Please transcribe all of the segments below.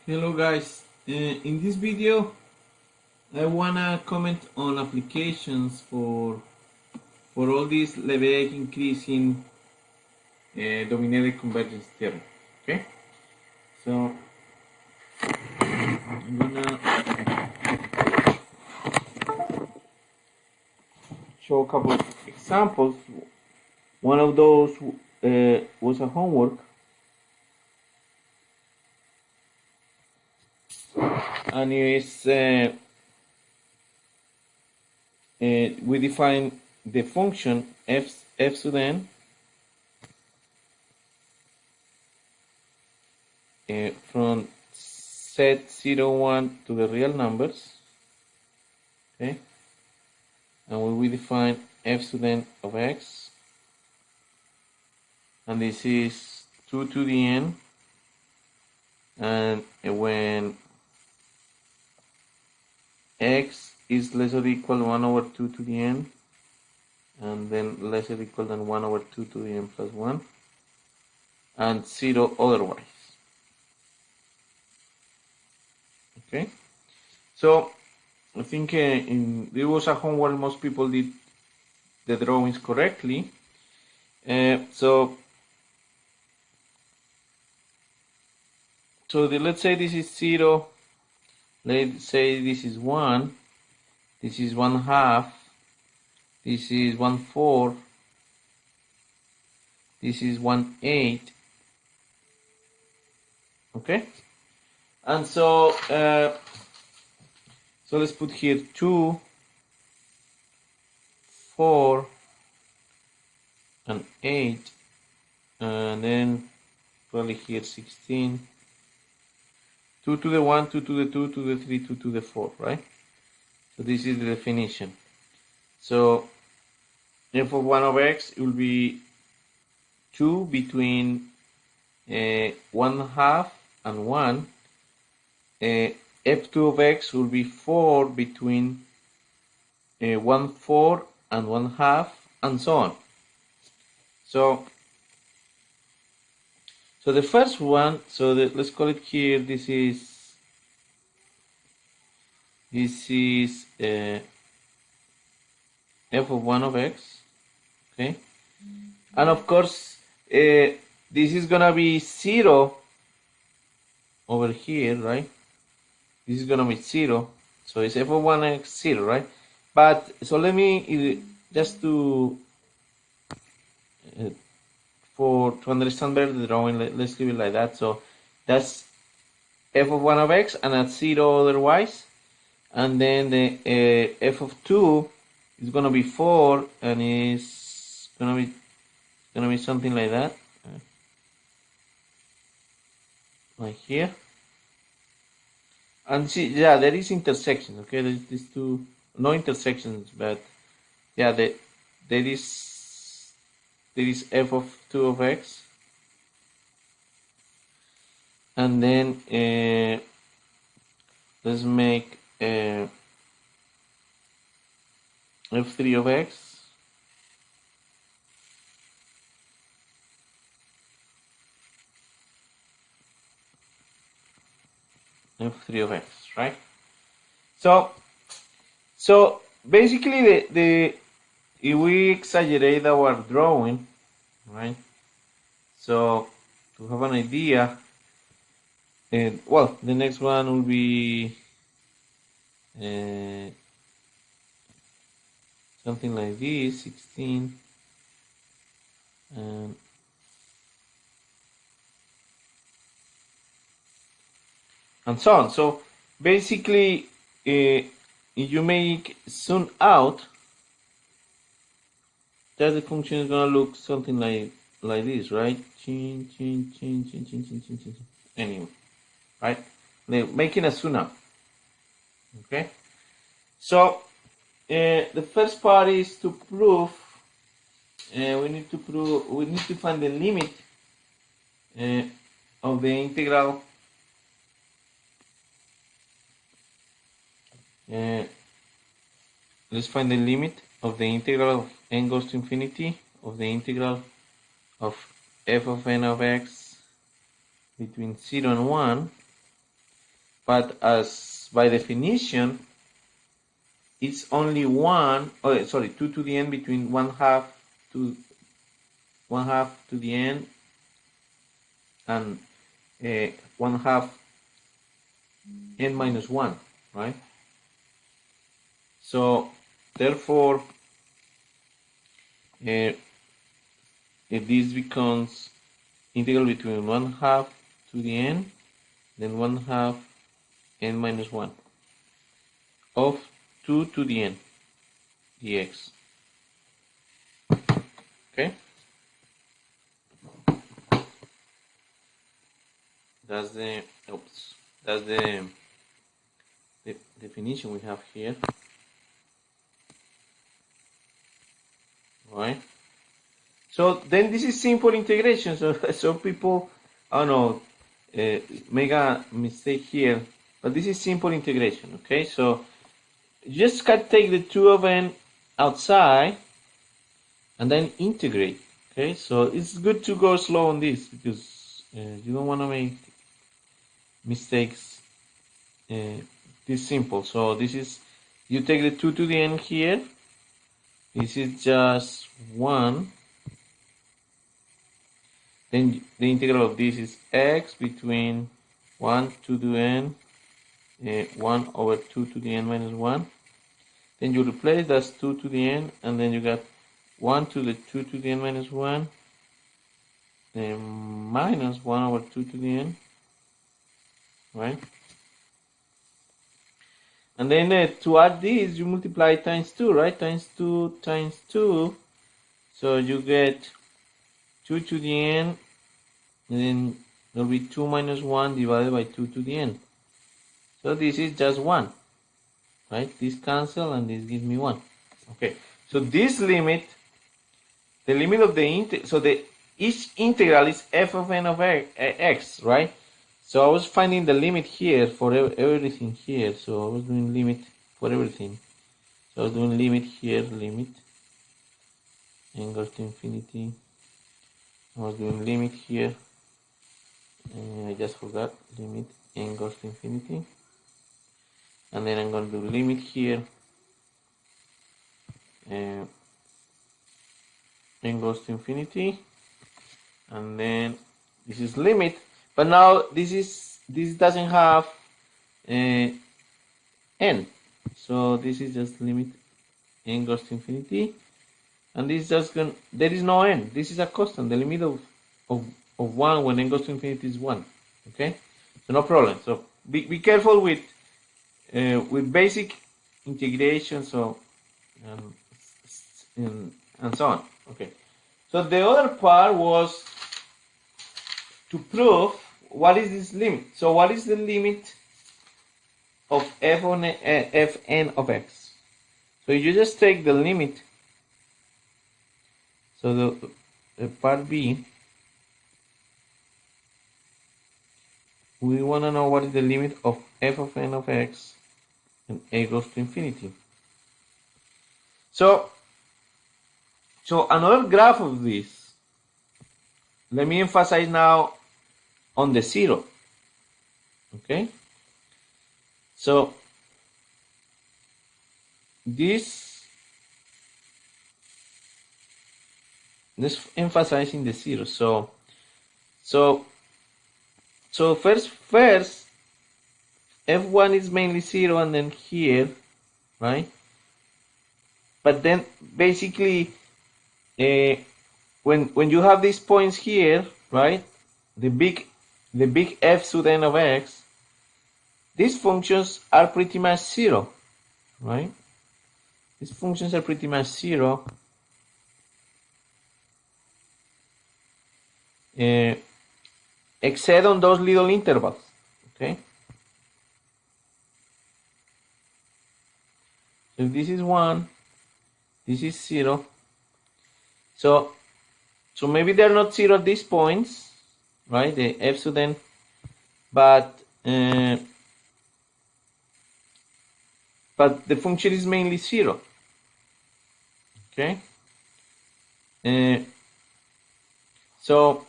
Hello guys, in this video I wanna comment on applications for all these Lebesgue increasing dominated convergence theorem. Okay, so I'm gonna show a couple of examples. One of those was a homework, and it's we define the function f sub n from set 0, 1 to the real numbers. Okay, and we define f sub n of x, and this is 2 to the n, and when x is less or equal 1 over 2 to the n, and then less or equal than 1 over 2 to the n plus 1, and 0 otherwise. Okay, so I think there was a homework, most people did the drawings correctly. So let's say this is 0, let's say this is 1, this is 1/2, this is 1/4, this is 1/8. Okay, and so let's put here 2, 4, and 8, and then probably here 16, 2 to the 1, 2 to the 2, 2 to the 3, 2 to the 4, right? So this is the definition. So f of 1 of x will be 2 between 1/2 and 1. f2 of x will be 4 between 1/4 and 1/2, and so on. So the first one, let's call it here, this is f of 1 of x, okay? And of course, this is gonna be 0 over here, right? This is gonna be 0, so it's f of 1x 0, right? But so let me just to understand better the drawing, let's leave it like that. So that's f of 1 of x, and at 0 otherwise, and then the f of 2 is gonna be 4, and it's gonna be something like that, like here. And see, yeah, there is intersections. Okay, there's these two, no intersections, but yeah, there is f of 2 of x, and then let's make f3 of x, f3 of x, right? So basically if we exaggerate our drawing, right? So to have an idea, well, the next one will be something like this, 16, and so on. So basically, if you make zoom out, that the function is gonna look something like this, right? Anyway, right? Making a zoom out. Okay. So the first part is to prove. We need to find the limit of the integral. Let's find the limit of the integral of n goes to infinity of the integral of f of n of x between 0 and 1 but as by definition, it's only 2 to the n between 1/2 to 1/2 to the n and 1/2 n minus 1, right? So therefore, this becomes integral between 1/2 to the n, then 1/2 n minus 1 of 2 to the n dx. Okay? That's the definition we have here. Right? So then this is simple integration. So some people, I don't know, make a mistake here, but this is simple integration. Okay, so you just can take the 2 of n outside and then integrate. Okay, so it's good to go slow on this because you don't want to make mistakes this simple. So this is, you take the 2 to the n here. This is just 1. Then the integral of this is x between 1 to the n, 1 over 2 to the n minus 1. Then you replace that's 2 to the n, and then you got 1 to the 2 to the n minus 1, then minus 1 over 2 to the n, right? And then to add this, you multiply times 2, right? Times 2 times 2. So you get 2 to the n, and then there will be 2 minus 1 divided by 2 to the n. So this is just 1, right? This cancel, and this gives me 1. Okay, so this limit, the limit of the so each integral is f of n of x, right? So I was finding the limit here for everything here. So I was doing limit for everything. So I was doing limit here, limit n goes to infinity. I was doing limit here. I just forgot, limit n goes to infinity. And then I'm going to do limit here. N goes to infinity. And then this is limit. But now this doesn't have n. So this is just limit n goes to infinity. And this is just going, there is no n. This is a constant. The limit of 1 when n goes to infinity is 1. Okay? So no problem. So be careful with basic integration, so and so on. Okay. So the other part was to prove what is this limit. So what is the limit of fn of x? So you just take the limit. So the part B, we want to know what is the limit of f of n of x and a goes to infinity. So another graph of this, let me emphasize now on the 0. Okay? So let's emphasize in the 0. So first f1 is mainly 0, and then here, right? But then basically when you have these points here, right, the big f sub n of x, these functions are pretty much 0, right? These functions are pretty much 0, except on those little intervals. Okay, so if this is 1, this is 0. So maybe they're not 0 at these points, right? The f sub n, but the function is mainly 0. Okay. So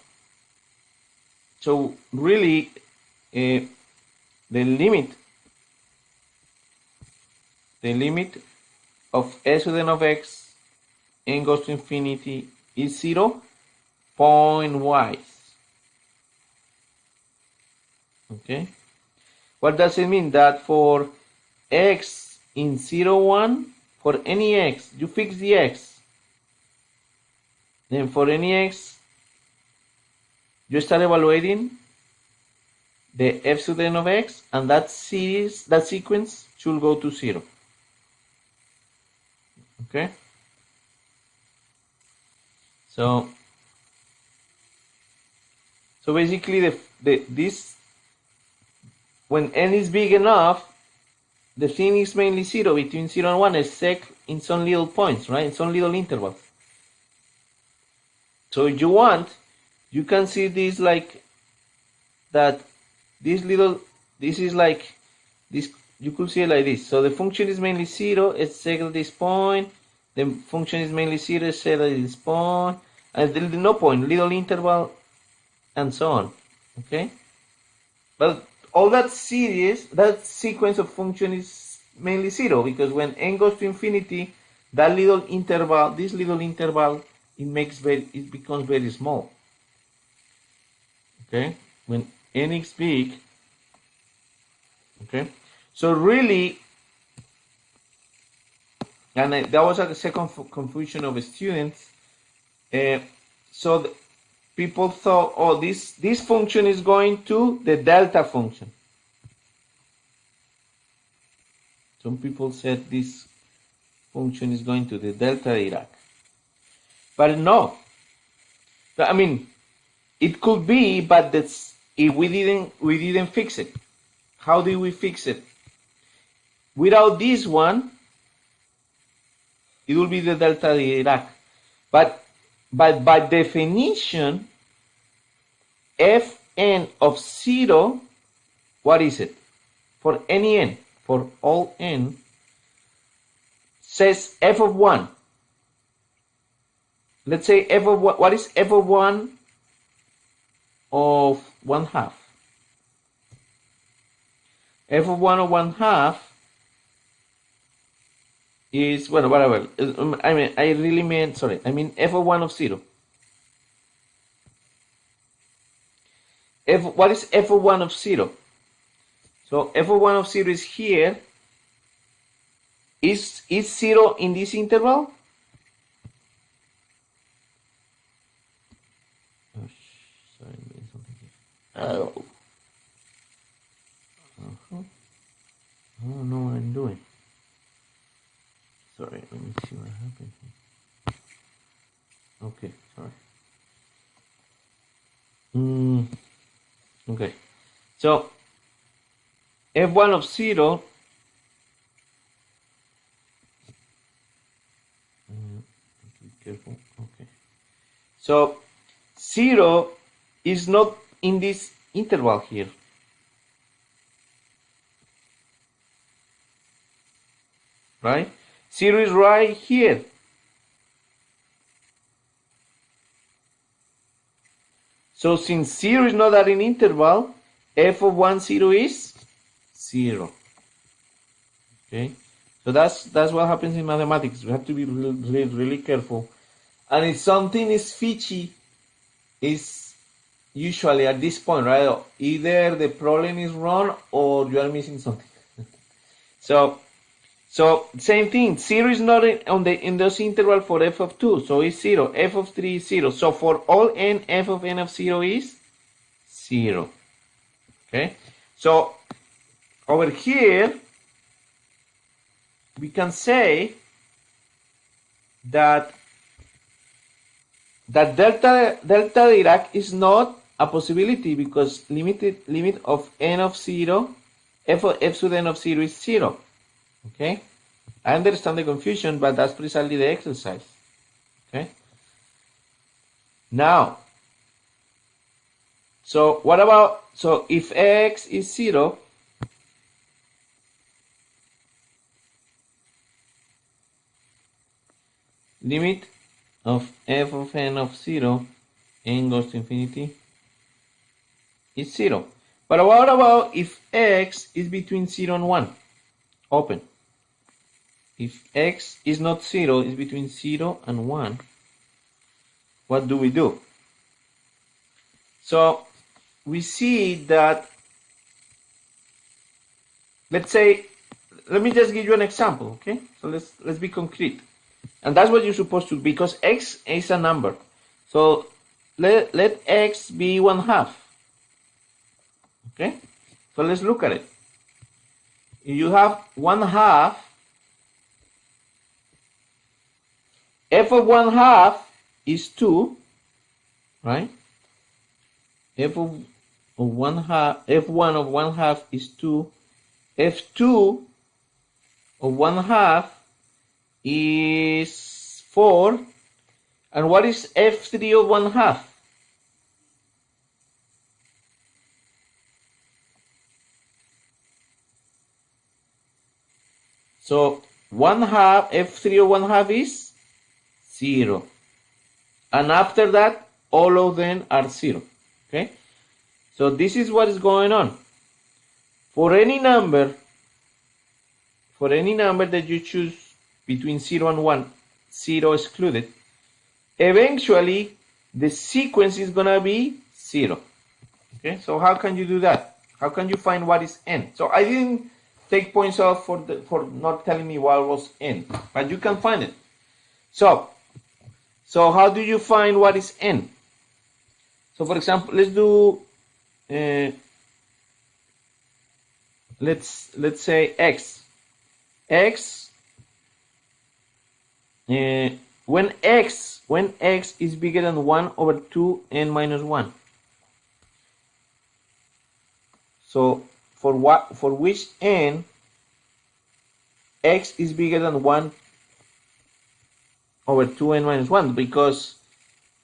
really, the limit of s to the n of x n goes to infinity is 0 point-wise. Okay, what does it mean? That for x in 0, 1, for any x, you fix the x, then for any x, you start evaluating the f to the n of x, and that sequence should go to 0. Okay, so basically this, when n is big enough, the thing is mainly 0 between 0 and 1, except in some little points, right? In some little intervals. So if you want, you can see this like that. This is like this. You could see it like this. So the function is mainly 0 except at this point. The function is mainly 0 except at this point, and there's no point, little interval, and so on. Okay, but all that sequence of function is mainly 0, because when n goes to infinity, that little interval, it becomes very small. Okay, when n is big. Okay, so really, and that was a second confusion of students. So people thought, oh, this function is going to the delta function. Some people said this function is going to the delta Dirac, but no. I mean, it could be, but that's if we didn't fix it. How did we fix it? Without this one, it will be the delta Dirac, but by definition, fn of 0, what is it? For any n, for all n, says f of 1. Let's say f of 1. What is f of 1 of 1/2? F of 1 of 1/2 is, well, whatever. I mean f of 1 of 0. What is f of 1 of 0? So f of 1 of 0 is here. Is 0 in this interval? Oh, sorry, I'm doing something here. Oh. I don't know what I'm doing. Sorry, let me see what happened here. Okay, sorry. Okay, so f1 of 0 be careful. Okay, so 0 is not in this interval here. Right? 0 is right here. So since 0 is not at an interval, f of 1, 0 is 0. Okay? So that's what happens in mathematics. We have to be really careful. And if something is fishy, it's usually at this point, right? Either the problem is wrong or you are missing something. So same thing, 0 is not in those interval for f of 2, so it's 0. F of 3 is 0. So for all n, f of n of 0 is 0. Okay? So over here, we can say that delta Dirac is not a possibility, because limit of n of 0, f to the n of 0 is 0. Okay, I understand the confusion, but that's precisely the exercise. Okay, now, so what about, so if x is 0, limit of f of n of 0, n goes to infinity, is 0. But what about if x is between 0 and 1? Open. If x is not 0, is between 0 and 1, what do we do? So we see that, let's say, let me just give you an example, okay? So let's be concrete. And that's what you're supposed to, because x is a number. So let x be 1/2. Okay? So let's look at it. If you have 1/2, f of 1/2 is 2, right? F1 of 1/2 is 2. F2 of 1/2 is 4. And what is F3 of 1/2? So 1/2, F3 of 1/2 is 0. And after that, all of them are 0. Okay? So this is what is going on. For any number that you choose between 0 and 1, 0 excluded, eventually the sequence is gonna be 0. Okay, so how can you do that? How can you find what is n? So I didn't take points off for not telling me what was n, but you can find it. So how do you find what is n? So for example, let's do let's say x. When x is bigger than 1 over 2n minus 1. So for which n x is bigger than 1 over 2n minus 1, because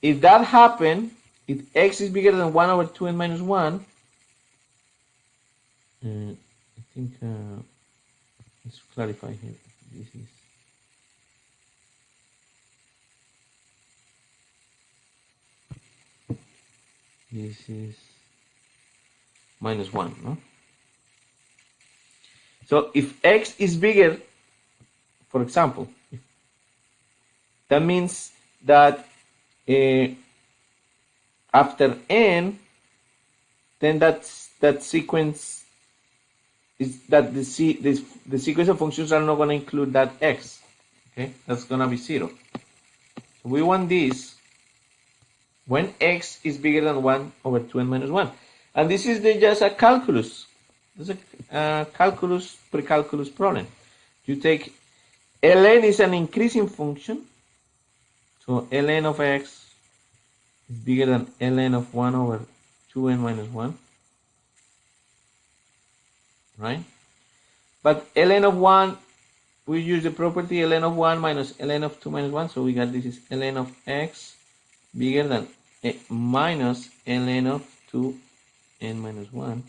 if that happened, if x is bigger than 1 over 2n minus 1, I think let's clarify here. This is minus 1, no? So if x is bigger, for example, that means that after n, then that sequence is that the sequence of functions are not going to include that x. Okay, that's going to be 0. So we want this when x is bigger than 1 over 2n minus 1. And this is just a calculus. This is a pre-calculus problem. You take ln is an increasing function. So ln of x is bigger than ln of 1 over 2n minus 1. Right? But ln of 1, we use the property ln of 1 minus ln of 2 minus 1. So we got this is ln of x bigger than minus ln of 2n minus 1.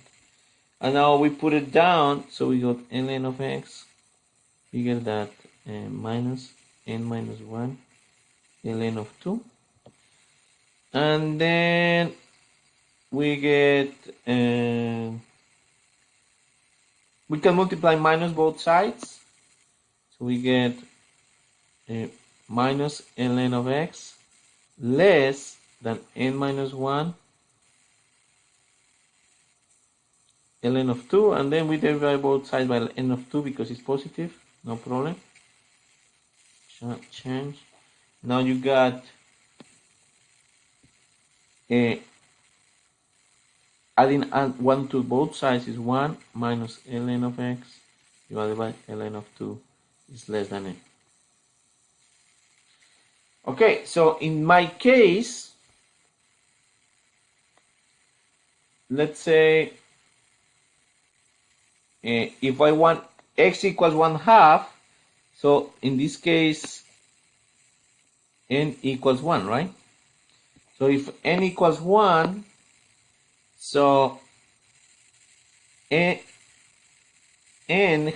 And now we put it down, so we got ln of x bigger than minus n minus 1 ln of 2. And then we get, we can multiply minus both sides. So we get minus ln of x less than n minus 1 ln of 2, and then we divide both sides by n of 2 because it's positive, no problem. Change. Now you got adding 1 to both sides is 1 minus ln of x divided by ln of 2 is less than n. Okay, so in my case, let's say if I want x equals 1/2, so in this case n equals 1, right? So if n equals 1, so n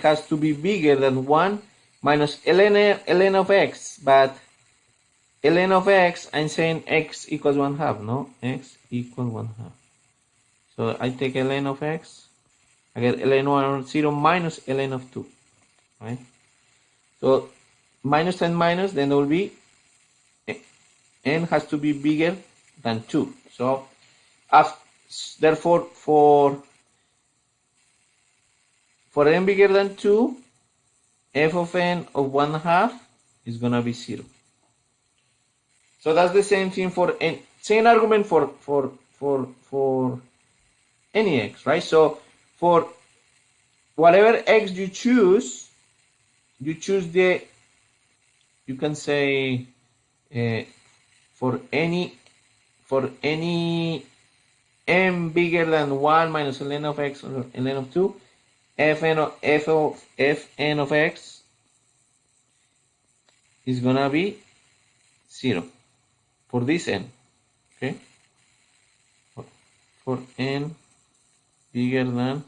has to be bigger than 1 minus ln of x, but ln of x, I'm saying x equals 1/2, no? X equals 1/2. So I take ln of x, I get ln of 0 minus ln of 2, right? So minus and minus, then there will be n has to be bigger than 2. So therefore for n bigger than 2, f of n of 1/2 is gonna be 0. So that's the same thing for n, same argument for any x, right? So for whatever x you choose the, you can say for any m bigger than 1 minus ln of x or ln of 2, fn of x is gonna be 0 for this n, okay? For n bigger than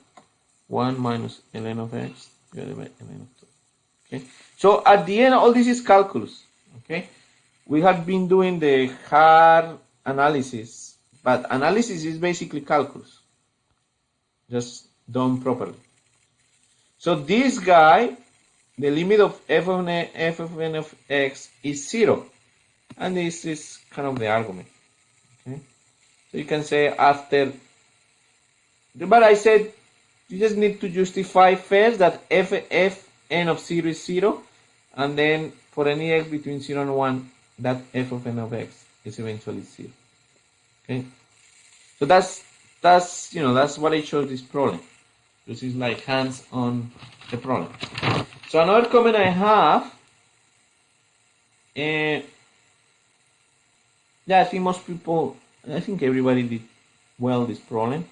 1 minus ln of x divided by ln of 2. Okay, so at the end, all this is calculus. Okay, we have been doing the hard analysis, but analysis is basically calculus, just done properly. So this guy, the limit of f of n of x is 0, and this is kind of the argument. Okay, so you can say after, but I said you just need to justify first that fn of 0 is 0, and then for any x between 0 and 1, that f of n of x is eventually 0. Okay, so that's what I chose this problem. This is like hands on the problem. So another comment I have, yeah, I think most people, I think everybody did well this problem.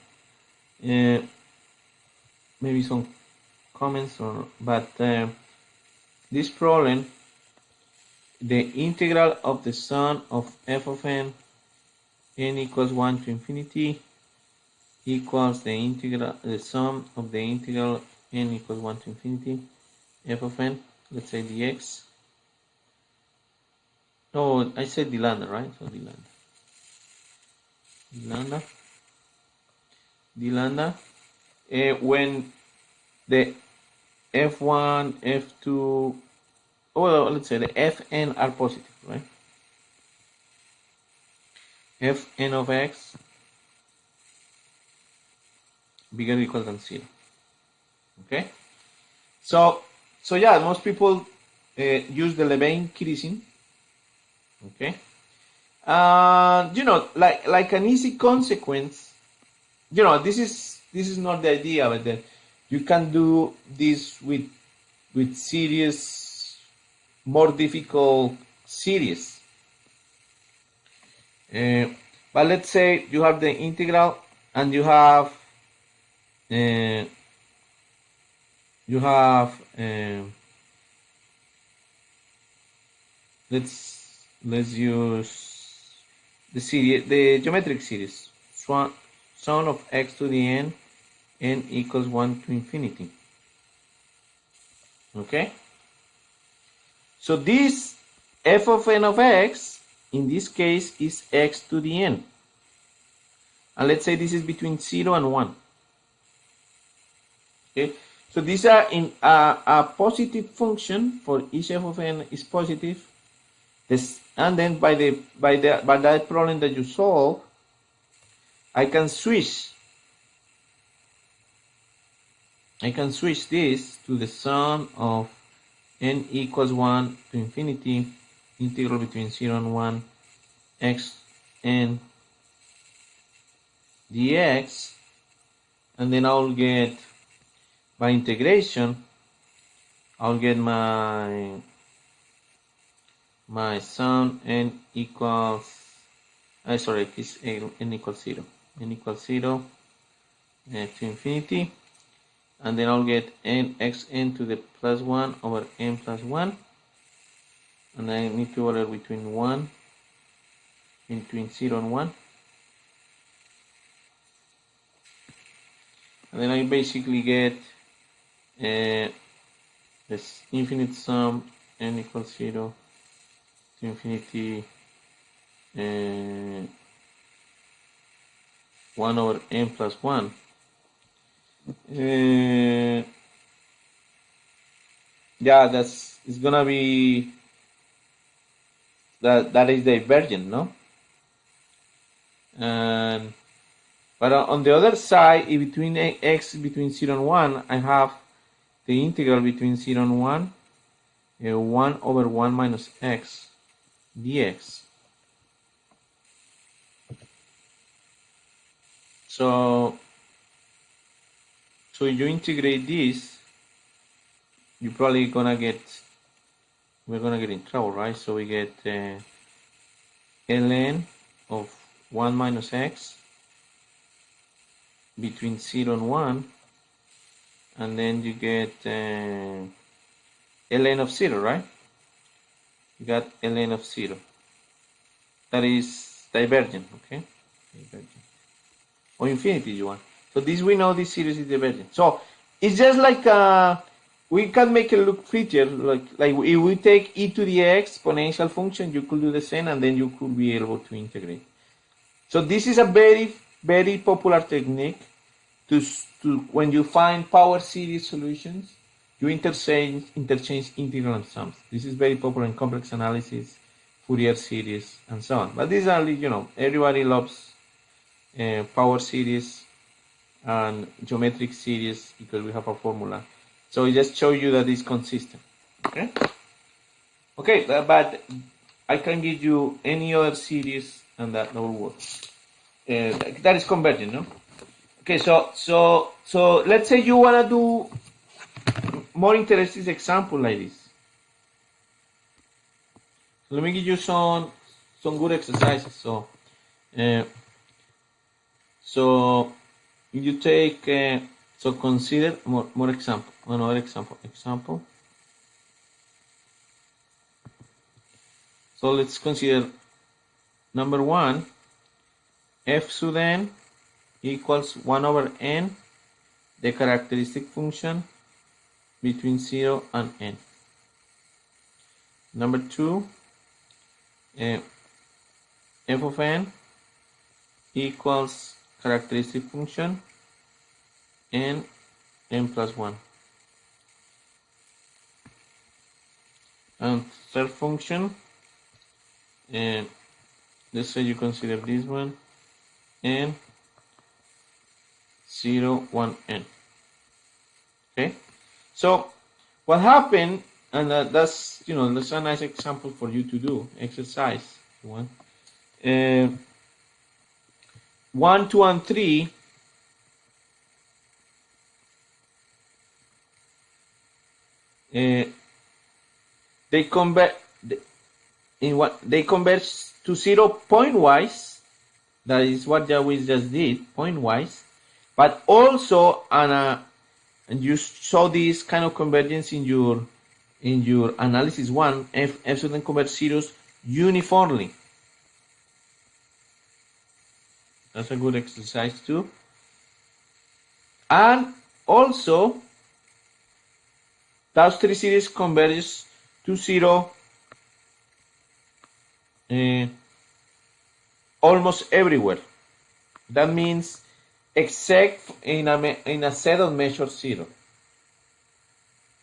Maybe some comments, but this problem, the integral of the sum of f of n equals 1 to infinity equals the sum of the integral n equals 1 to infinity f of n, let's say dx. Oh, I said d lambda, right? So d lambda, when the f1, f2, well, let's say the fn are positive, right? Fn of x bigger or equal than 0. Okay, so yeah, most people use the Lebesgue-Kirsin. Okay, like an easy consequence, this is not the idea, but then you can do this with series, more difficult series. But let's say you have the integral and you have let's use the series, the geometric series, sum of x to the n equals 1 to infinity. Okay, so this f of n of x in this case is x to the n, and let's say this is between 0 and 1. Okay, so these are in a positive function. For each f of n is positive, and then by that problem that you solve, I can switch this to the sum of n equals 1 to infinity integral between 0 and 1 x n dx, and then I'll get, by integration, I'll get my sum n equals n equals 0 to infinity, and then I'll get xn to the plus 1 over n plus 1, and I need to order between 0 and 1, and then I basically get this infinite sum n equals 0 to infinity 1 1 over n plus 1. Yeah, it's gonna be that is divergent, no? And but on the other side, if between x between 0 and 1, I have the integral between 0 and 1, 1 over 1 minus x dx. So you integrate this, you're probably gonna get, we're gonna get in trouble, right? So we get ln of 1 minus x between 0 and 1, and then you get ln of 0, right? You got ln of 0. That is divergent, okay? Divergent. Or infinity you want. So this, we know this series is divergent. So it's just like we can make it look prettier. Like if we take e to the x exponential function, you could do the same, and then you could be able to integrate. So this is a very, very popular technique to when you find power series solutions, you interchange integral and sums. This is very popular in complex analysis, Fourier series, and so on. But these are, everybody loves power series and geometric series because we have a formula. So I just show you that it's consistent. Okay. Okay, but I can give you any other series and that will work. That is convergent, no? Okay, so let's say you wanna do more interesting example like this. So let me give you some good exercises. So you take so consider more example. Another example. So let's consider number 1. F sub n equals 1 over n, the characteristic function between 0 and n. Number 2, f of n equals characteristic function n plus 1. And third function, let's say you consider this one, n 0 1 n. Okay, so what happened, and that's that's a nice example for you to do exercise. If you want 1 2 and 3 they converge to 0 point wise. That is what we just did, point wise, but also and you saw this kind of convergence in your analysis 1. F sudden converge zeros uniformly. That's a good exercise too. And also those 3 series converges to 0 almost everywhere. That means except in a set of measures 0.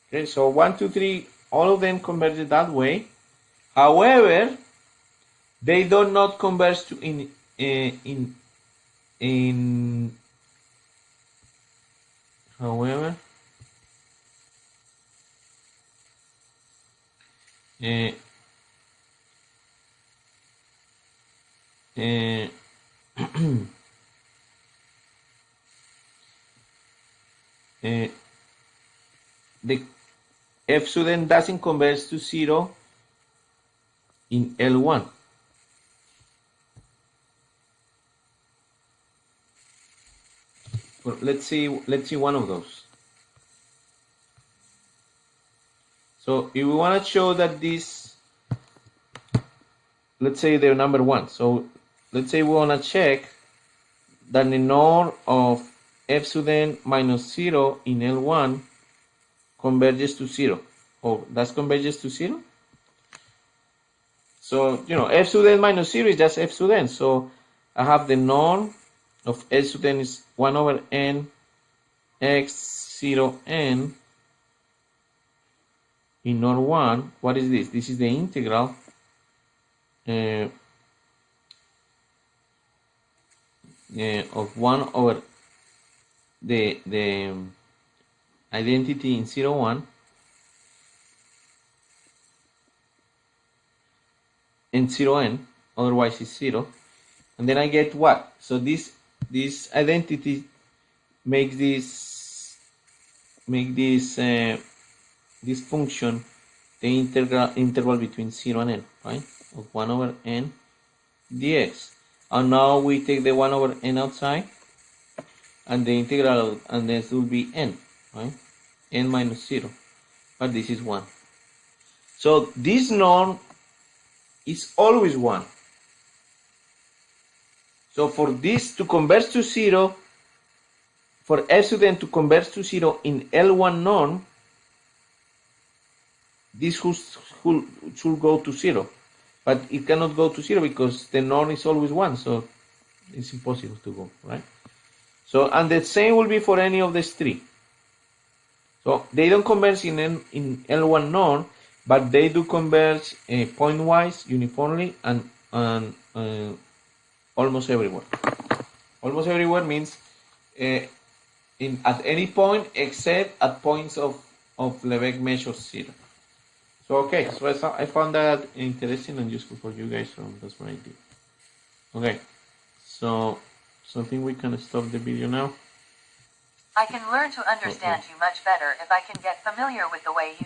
Okay, so 1 2 3, all of them converge that way. However, they do not converge to however the F student doesn't converge to 0 in L1. Well, let's see one of those. So if we want to show that this, let's say they're number 1. So let's say we want to check that the norm of F sub n minus 0 in L1 converges to 0. Oh, that converges to 0? So, F sub n minus 0 is just F sub n. So I have the norm of S to n is 1 over n x 0 n in node 1. What is this? This is the integral of 1 over the identity in 0, 1 and 0 n, otherwise it's 0, and then I get what? So this identity makes this this function the interval between 0 and n, right? Of 1 over n dx. And now we take the 1 over n outside, and the integral, and this will be n, right? N minus 0, but this is 1. So this norm is always 1. So for this to converge to 0, for S to n to converge to 0 in L1 norm, this should go to 0. But it cannot go to 0 because the norm is always 1, so it's impossible to go, right? So, and the same will be for any of these three. So they don't converge in L1 norm, but they do converge point-wise, uniformly, and almost everywhere. Almost everywhere means at any point except at points of Lebesgue measure 0. So okay, so I found that interesting and useful for you guys, so that's what I did. Okay, so I think we can stop the video now. I can learn to understand you much better if I can get familiar with the way you